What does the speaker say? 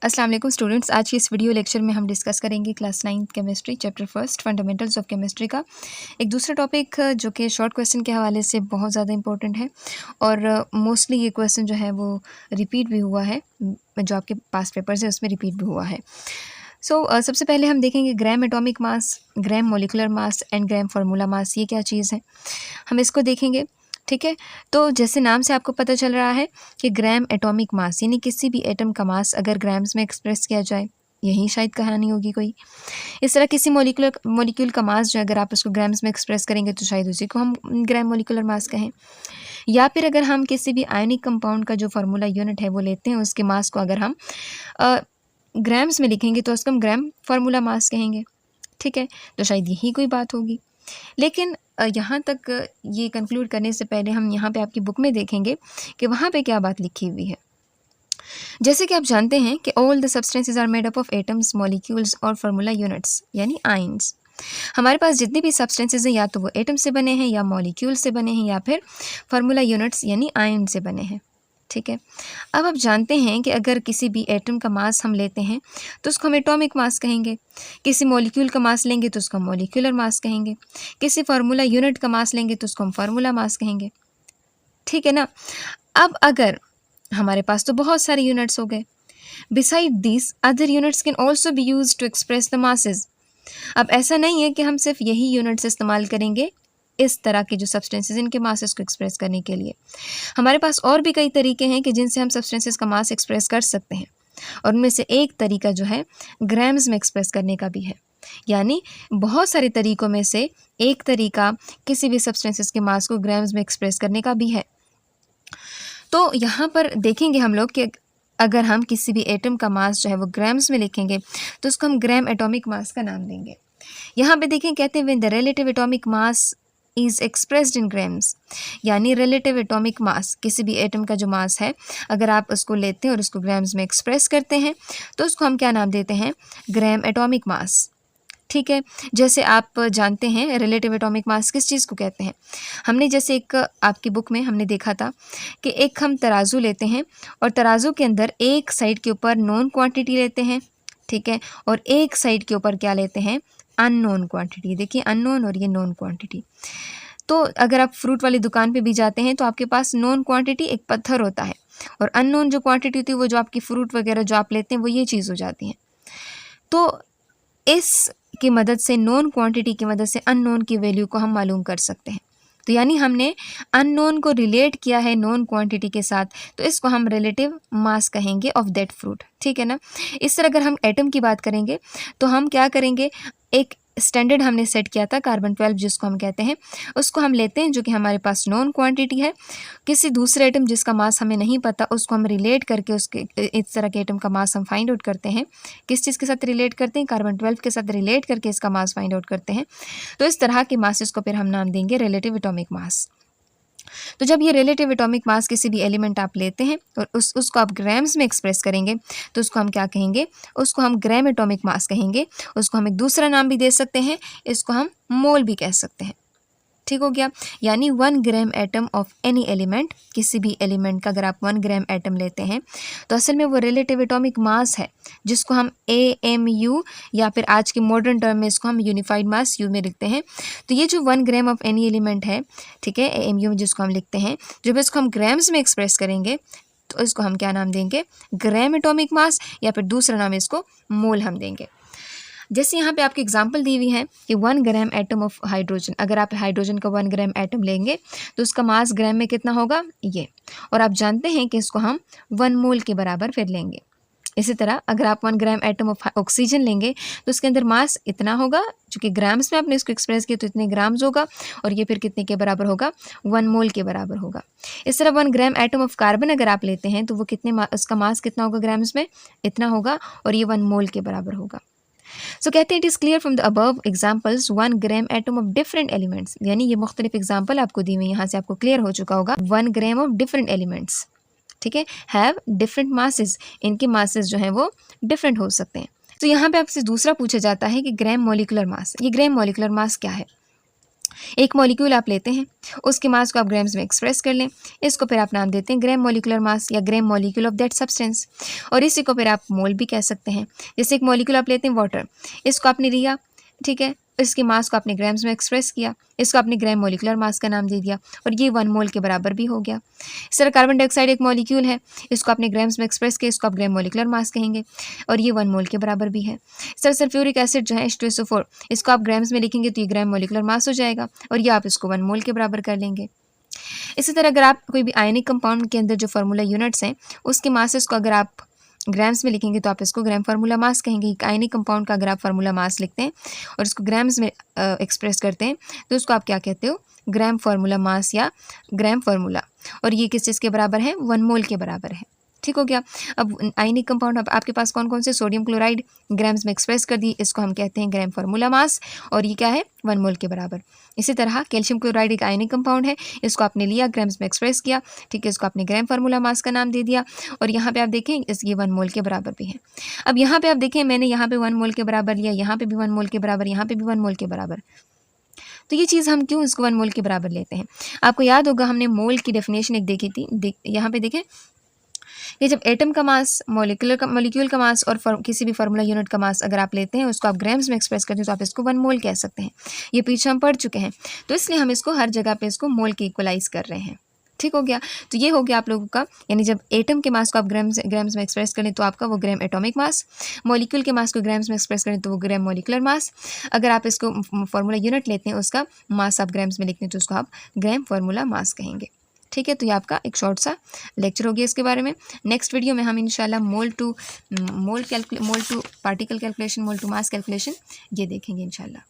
अस्सलाम वालेकुम स्टूडेंट्स। आज की इस वीडियो लेक्चर में हम डिस्कस करेंगे class 9 chemistry chapter first fundamentals of chemistry का एक दूसरा टॉपिक जो कि शॉर्ट क्वेश्चन के हवाले से बहुत ज़्यादा इंपॉर्टेंट है और मोस्टली ये क्वेश्चन जो है वो रिपीट भी हुआ है, जो आपके पास पेपर्स है उसमें रिपीट भी हुआ है। सबसे पहले हम देखेंगे gram atomic mass, gram molecular mass and gram formula mass. ये क्या चीज़ है, हम इसको देखेंगे। ठीक है, तो जैसे नाम से आपको पता चल रहा है कि ग्राम एटॉमिक मास यानी किसी भी एटम का मास अगर ग्राम्स में एक्सप्रेस किया जाए, यही शायद कहानी होगी कोई। इस तरह किसी मॉलिक्यूल का मास जो अगर आप उसको ग्राम्स में एक्सप्रेस करेंगे तो शायद उसी को हम ग्राम मोलिकुलर मास कहें। या फिर अगर हम किसी भी आयनिक कंपाउंड का जो फार्मूला यूनिट है वो लेते हैं, उसके मास को अगर हम ग्राम्स में लिखेंगे तो उसको हम ग्राम फार्मूला मास कहेंगे। ठीक है, तो शायद यही कोई बात होगी। लेकिन यहाँ तक ये कंक्लूड करने से पहले हम यहाँ पे आपकी बुक में देखेंगे कि वहाँ पे क्या बात लिखी हुई है। जैसे कि आप जानते हैं कि all the substances are made up of atoms, molecules और फार्मूला यूनिट्स यानी आयन्स। हमारे पास जितने भी सब्सटेंसेस हैं या तो वो एटम से बने हैं या मॉलिक्यूल से बने हैं या फिर फार्मूला यूनिट्स यानी आयन से बने हैं। ठीक है, अब आप जानते हैं कि अगर किसी भी एटम का मास हम लेते हैं तो उसको हम एटॉमिक मास कहेंगे, किसी मॉलिक्यूल का मास लेंगे तो उसको हम मॉलिक्यूलर मास कहेंगे, किसी फार्मूला यूनिट का मास लेंगे तो उसको हम फार्मूला मास कहेंगे। ठीक है ना। अब अगर हमारे पास तो बहुत सारे यूनिट्स हो गए, beside this other units can also be use to express the masses. अब ऐसा नहीं है कि हम सिर्फ यही यूनिट्स इस्तेमाल करेंगे इस तरह के जो सब्सटेंसेस इनके मासेस को एक्सप्रेस करने के लिए। हमारे पास और भी कई तरीके हैं कि जिनसे हम सब्सटेंसेस का मास एक्सप्रेस कर सकते हैं, और उनमें से एक तरीका जो है ग्राम्स में एक्सप्रेस करने का भी है। यानी बहुत सारे तरीकों में से एक तरीका किसी भी सब्सटेंसेस के मास को ग्राम्स में एक्सप्रेस करने का भी है। तो यहाँ पर देखेंगे हम लोग कि अगर हम किसी भी एटम का मास जो है वो ग्राम्स में लिखेंगे तो उसको हम ग्राम एटॉमिक मास का नाम देंगे। यहाँ पे देखें, कहते हैं when the relative atomic mass is expressed in grams, यानी रिलेटिव एटॉमिक मास, किसी भी एटम का जो मास है अगर आप उसको लेते हैं और उसको ग्राम्स में एक्सप्रेस करते हैं तो उसको हम क्या नाम देते हैं, ग्राम एटॉमिक मास। ठीक है, जैसे आप जानते हैं रिलेटिव एटॉमिक मास किस चीज़ को कहते हैं। हमने जैसे एक आपकी बुक में हमने देखा था कि एक हम तराजू लेते हैं और तराजू के अंदर एक साइड के ऊपर नॉन क्वांटिटी लेते हैं, ठीक है, और एक साइड के ऊपर क्या लेते हैं, अननोन क्वांटिटी। देखिए, अननोन और ये नॉन क्वांटिटी। तो अगर आप फ्रूट वाली दुकान पे भी जाते हैं तो आपके पास नॉन क्वांटिटी एक पत्थर होता है और अननोन जो क्वांटिटी होती है वो जो आपकी फ्रूट वगैरह जो आप लेते हैं वो ये चीज़ हो जाती है। तो इस की मदद से, नॉन क्वांटिटी की मदद से अननोन की वैल्यू को हम मालूम कर सकते हैं। तो यानी हमने अननोन को रिलेट किया है नॉन क्वांटिटी के साथ, तो इसको हम रिलेटिव मास कहेंगे ऑफ दैट फ्रूट। ठीक है ना। इस तरह अगर हम एटम की बात करेंगे तो हम क्या करेंगे, एक स्टैंडर्ड हमने सेट किया था कार्बन 12 जिसको हम कहते हैं, उसको हम लेते हैं जो कि हमारे पास नॉन क्वांटिटी है। किसी दूसरे एटम जिसका मास हमें नहीं पता उसको हम रिलेट करके उसके इस तरह के एटम का मास हम फाइंड आउट करते हैं। किस चीज़ के साथ रिलेट करते हैं, कार्बन 12 के साथ रिलेट करके इसका मास फाइंड आउट करते हैं। तो इस तरह के मासेस को फिर हम नाम देंगे रिलेटिव एटॉमिक मास। तो जब ये रिलेटिव एटॉमिक मास किसी भी एलिमेंट आप लेते हैं और उसको आप ग्राम्स में एक्सप्रेस करेंगे तो उसको हम क्या कहेंगे, उसको हम ग्राम एटॉमिक मास कहेंगे। उसको हम एक दूसरा नाम भी दे सकते हैं, इसको हम मोल भी कह सकते हैं। ठीक हो गया। यानी 1 gram atom of any element, किसी भी एलिमेंट का अगर आप 1 ग्राम एटम लेते हैं तो असल में वो रिलेटिव एटॉमिक मास है जिसको हम AMU या फिर आज के मॉडर्न टर्म में इसको हम यूनिफाइड मास यू में लिखते हैं। तो ये जो 1 ग्राम ऑफ एनी एलिमेंट है, ठीक है, AMU में जिसको हम लिखते हैं, जब इसको हम ग्राम्स में एक्सप्रेस करेंगे तो इसको हम क्या नाम देंगे, ग्राम एटॉमिक मास, या फिर दूसरा नाम इसको मोल हम देंगे। जैसे यहाँ पे आपकी एग्जांपल दी हुई है कि 1 ग्राम एटम ऑफ हाइड्रोजन, अगर आप हाइड्रोजन का 1 ग्राम एटम लेंगे तो उसका मास ग्राम में कितना होगा, ये, और आप जानते हैं कि इसको हम 1 मोल के बराबर फिर लेंगे। इसी तरह अगर आप 1 ग्राम एटम ऑफ ऑक्सीजन लेंगे तो उसके अंदर मास इतना होगा, चूँकि ग्राम्स में आपने इसको एक्सप्रेस किया तो इतने ग्राम्स होगा, और ये फिर कितने के बराबर होगा, 1 मोल के बराबर होगा। इस तरह 1 ग्राम एटम ऑफ कार्बन अगर आप लेते हैं तो वो उसका मास कितना होगा ग्राम्स में, इतना होगा, और ये 1 मोल के बराबर होगा। सो कहते हैं it is clear from the above examples 1 gram atom of different elements, यानी ये मुख्तलिफ एग्जाम्पल आपको दी हुई, यहाँ से आपको क्लियर हो चुका होगा। 1 ग्राम ऑफ डिफरेंट एलिमेंट्स, ठीक है, हैव डिफरेंट मासेस, इनके मासेस जो हैं वो डिफरेंट हो सकते हैं। तो यहाँ पे आपसे दूसरा पूछा जाता है कि ग्राम मोलिकुलर मास, ये ग्राम मोलिकुलर मास क्या है। एक मॉलिक्यूल आप लेते हैं, उसके मास को आप ग्राम्स में एक्सप्रेस कर लें, इसको फिर आप नाम देते हैं ग्राम मॉलिक्यूलर मास या gram molecule of that substance, और इसी को फिर आप मोल भी कह सकते हैं। जैसे एक मॉलिक्यूल आप लेते हैं वाटर, इसको आपने लिया, ठीक है, इसके मास को आपने ग्राम्स में एक्सप्रेस किया, इसको आपने ग्राम मॉलिक्यूलर मास का नाम दे दिया और ये 1 मोल के बराबर भी हो गया। इस तरह कार्बन डाइऑक्साइड एक मॉलिक्यूल है, इसको आपने ग्राम्स में एक्सप्रेस किया, इसको आप ग्राम मॉलिक्यूलर मास कहेंगे और ये 1 मोल के बराबर भी है। इस तरह सल्फ्यूरिक एसिड जो है H2SO4, इसको आप ग्राम्स में लिखेंगे तो ये ग्राम मॉलिक्यूलर मास हो जाएगा और ये आप इसको 1 मोल के बराबर कर लेंगे। इसी तरह अगर आप कोई भी आयनिक कंपाउंड के अंदर जो फार्मूला यूनिट्स हैं उसके मासेस को अगर आप ग्राम्स में लिखेंगे तो आप इसको ग्राम फार्मूला मास कहेंगे। एक आयनिक कंपाउंड का अगर आप फार्मूला मास लिखते हैं और इसको ग्राम्स में एक्सप्रेस करते हैं तो उसको आप क्या कहते हो, ग्राम फार्मूला मास या ग्राम फार्मूला, और ये किस चीज़ के बराबर है, 1 मोल के बराबर है। ठीक हो गया। अब आयनिक कंपाउंड आपके पास कौन कौन से, सोडियम क्लोराइड ग्राम्स में एक्सप्रेस कर दी, इसको हम कहते हैं ग्राम फार्मूला मास और ये क्या है, 1 मोल के बराबर। इसी तरह कैल्शियम क्लोराइड एक आयनिक कंपाउंड है, इसको आपने लिया ग्राम्स में एक्सप्रेस किया, ठीक है, इसको आपने ग्राम फार्मूला मास का नाम दे दिया और यहाँ पे आप देखें ये 1 मोल के बराबर भी है। अब यहाँ पे आप देखें मैंने यहाँ पे 1 मोल के बराबर लिया, यहाँ पे भी 1 मोल के बराबर, यहाँ पे भी 1 मोल के बराबर, तो ये चीज़ हम क्यों इसको 1 मोल के बराबर लेते हैं। आपको याद होगा हमने मोल की डेफिनेशन एक देखी थी, यहाँ पे देखें कि जब एटम का मास, मॉलिक्यूल का मास और किसी भी फार्मूला यूनिट का मास अगर आप लेते हैं उसको आप ग्राम्स में एक्सप्रेस करते हैं तो आप इसको 1 मोल कह सकते हैं। ये पीछे हम पढ़ चुके हैं, तो इसलिए हम इसको हर जगह पे इसको मोल के इक्वलाइज कर रहे हैं। ठीक हो गया। तो ये हो गया आप लोगों का, यानी जब एटम के मास को आप ग्राम्स में एक्सप्रेस करें तो आपका वो ग्राम एटॉमिक मास, मॉलिक्यूल के मास को ग्राम्स में एक्सप्रेस करें तो वो ग्राम मॉलिक्यूलर मास, अगर आप इसको फार्मूला यूनिट लेते हैं उसका मास आप ग्राम्स में लिखते हैं तो उसको आप ग्राम फार्मूला मास कहेंगे। ठीक है, तो ये आपका एक शॉर्ट सा लेक्चर हो गया इसके बारे में। नेक्स्ट वीडियो में हम इंशाल्लाह mole to particle calculation, mole to mass calculation ये देखेंगे इंशाल्लाह।